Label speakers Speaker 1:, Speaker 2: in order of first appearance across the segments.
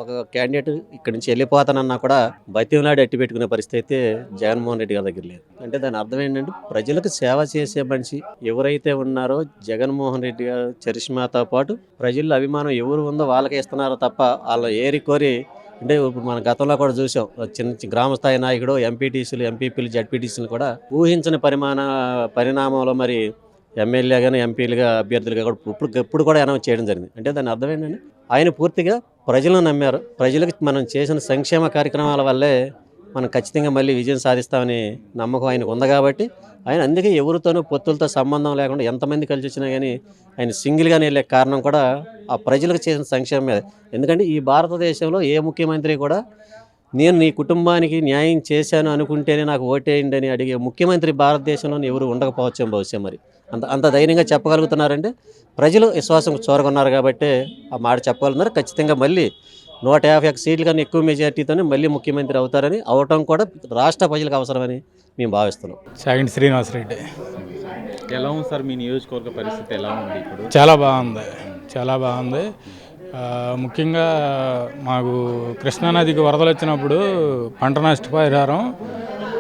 Speaker 1: ఒక క్యాండిడేట్ ఇక్కడి నుంచి వెళ్ళిపోతానన్నా కూడా బతిమలాడి అట్టి పెట్టుకునే పరిస్థితి అయితే జగన్మోహన్ రెడ్డి గారి దగ్గర లేదు. అంటే దాని అర్థం ఏంటంటే ప్రజలకు సేవ చేసే మనిషి ఎవరైతే ఉన్నారో జగన్మోహన్ రెడ్డి గారు చరిష్మాతో పాటు ప్రజల్లో అభిమానం ఎవరు ఉందో వాళ్ళకే ఇస్తున్నారో తప్ప వాళ్ళు ఏరి కోరి అంటే ఇప్పుడు మన గతంలో కూడా చూసాం. చిన్న గ్రామ స్థాయి నాయకుడు ఎంపీటీసీలు ఎంపీపీలు జడ్పీటీసీలు కూడా ఊహించని పరిణామంలో మరి ఎమ్మెల్యేగాను ఎంపీలుగా అభ్యర్థులుగా కూడా ఇప్పుడు కూడా అనౌన్స్ చేయడం జరిగింది. అంటే దాని అర్థం ఏంటంటే ఆయన పూర్తిగా ప్రజలను నమ్మారు. ప్రజలకు మనం చేసిన సంక్షేమ కార్యక్రమాల వల్లే మనం ఖచ్చితంగా మళ్ళీ విజయం సాధిస్తామని నమ్మకం ఆయనకు ఉంది కాబట్టి ఆయన అందుకే ఎవరితోనూ పొత్తులతో సంబంధం లేకుండా ఎంతమంది కలిసి వచ్చినా కానీ ఆయన సింగిల్గానే వెళ్ళే కారణం కూడా ఆ ప్రజలకు చేసిన సంక్షేమం మీద. ఎందుకంటే ఈ భారతదేశంలో ఏ ముఖ్యమంత్రి కూడా నేను నీ కుటుంబానికి న్యాయం చేశాను అనుకుంటేనే నాకు ఓటేయండి అని అడిగే ముఖ్యమంత్రి భారతదేశంలోనే ఎవరు ఉండకపోవచ్చాం బహుశా. మరి అంత ధైర్యంగా చెప్పగలుగుతున్నారంటే ప్రజలు విశ్వాసం చూరగొన్నారు కాబట్టి ఆ మాట చెప్పగలుగుతున్నారు. ఖచ్చితంగా మళ్ళీ 151 సీట్లు కన్నా ఎక్కువ మెజార్టీతోనే మళ్ళీ ముఖ్యమంత్రి అవుతారని అవటం కూడా రాష్ట్ర ప్రజలకు అవసరమని మేము భావిస్తున్నాం.
Speaker 2: చాగంటి శ్రీనివాసరెడ్డి.
Speaker 3: ఎలా ఉంది సార్ మీ నియోజకవర్గ పరిస్థితి ఎలా ఉంది ఇప్పుడు?
Speaker 2: చాలా బాగుంది. ముఖ్యంగా మాకు కృష్ణానదికి వరదలు వచ్చినప్పుడు పంట నష్టపరిహారం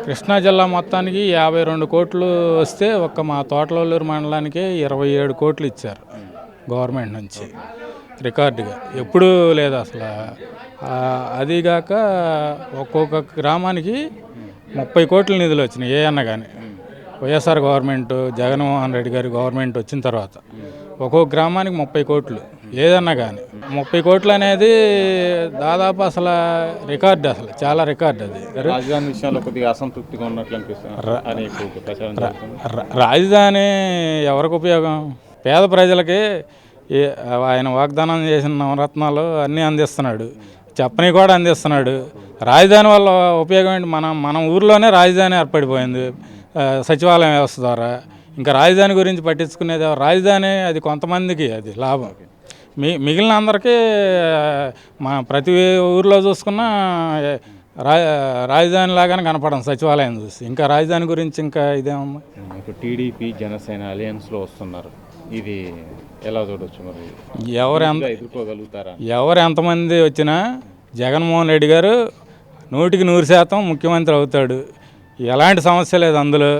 Speaker 2: కృష్ణా జిల్లా మొత్తానికి 52 కోట్లు వస్తే ఒక్క మా తోటలూరు మండలానికి 27 కోట్లు ఇచ్చారు గవర్నమెంట్ నుంచి, రికార్డుగా ఎప్పుడూ లేదు అసలు. అదిగాక ఒక్కొక్క గ్రామానికి 30 కోట్ల నిధులు వచ్చినాయి. ఏ అన్న కానీ వైఎస్ఆర్ గవర్నమెంట్ జగన్మోహన్ రెడ్డి గారి గవర్నమెంట్ వచ్చిన తర్వాత ఒక్కొక్క గ్రామానికి 30 కోట్లు ఏదన్నా కానీ 30 కోట్లు అనేది దాదాపు అసలు రికార్డు, అసలు చాలా రికార్డు. అది
Speaker 3: రాజధాని విషయంలో కొద్దిగా అసంతృప్తిగా ఉన్నట్లు అనిపిస్తుంది.
Speaker 2: రాజధాని ఎవరికి ఉపయోగం? పేద ప్రజలకి ఆయన వాగ్దానం చేసిన నవరత్నాలు అన్నీ అందిస్తున్నాడు, చెప్పని కూడా అందిస్తున్నాడు. రాజధాని వల్ల ఉపయోగం ఏంటి? మన ఊర్లోనే రాజధాని ఏర్పడిపోయింది సచివాలయం వ్యవస్థ ద్వారా. ఇంకా రాజధాని గురించి పట్టించుకునేది రాజధాని అది కొంతమందికి అది లాభం, మిగిలిన అందరికీ ప్రతి ఊర్లో చూసుకున్నా రాజధాని లాగానే కనపడం సచివాలయం చూసి. ఇంకా రాజధాని గురించి ఇంకా ఇదేమన్నా.
Speaker 3: ఇప్పుడు టీడీపీ జనసేన అలయన్స్లో వస్తున్నారు, ఇది ఎలా చూడవచ్చు? మరి ఎదుర్కోగలుగుతారా?
Speaker 2: ఎవరు ఎంతమంది వచ్చినా జగన్మోహన్ రెడ్డి గారు 100% ముఖ్యమంత్రి అవుతాడు. ఎలాంటి సమస్య లేదు అందులో.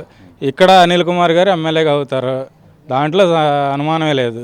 Speaker 2: ఇక్కడ అనిల్ కుమార్ గారు ఎమ్మెల్యేగా అవుతారు, దాంట్లో అనుమానమే లేదు.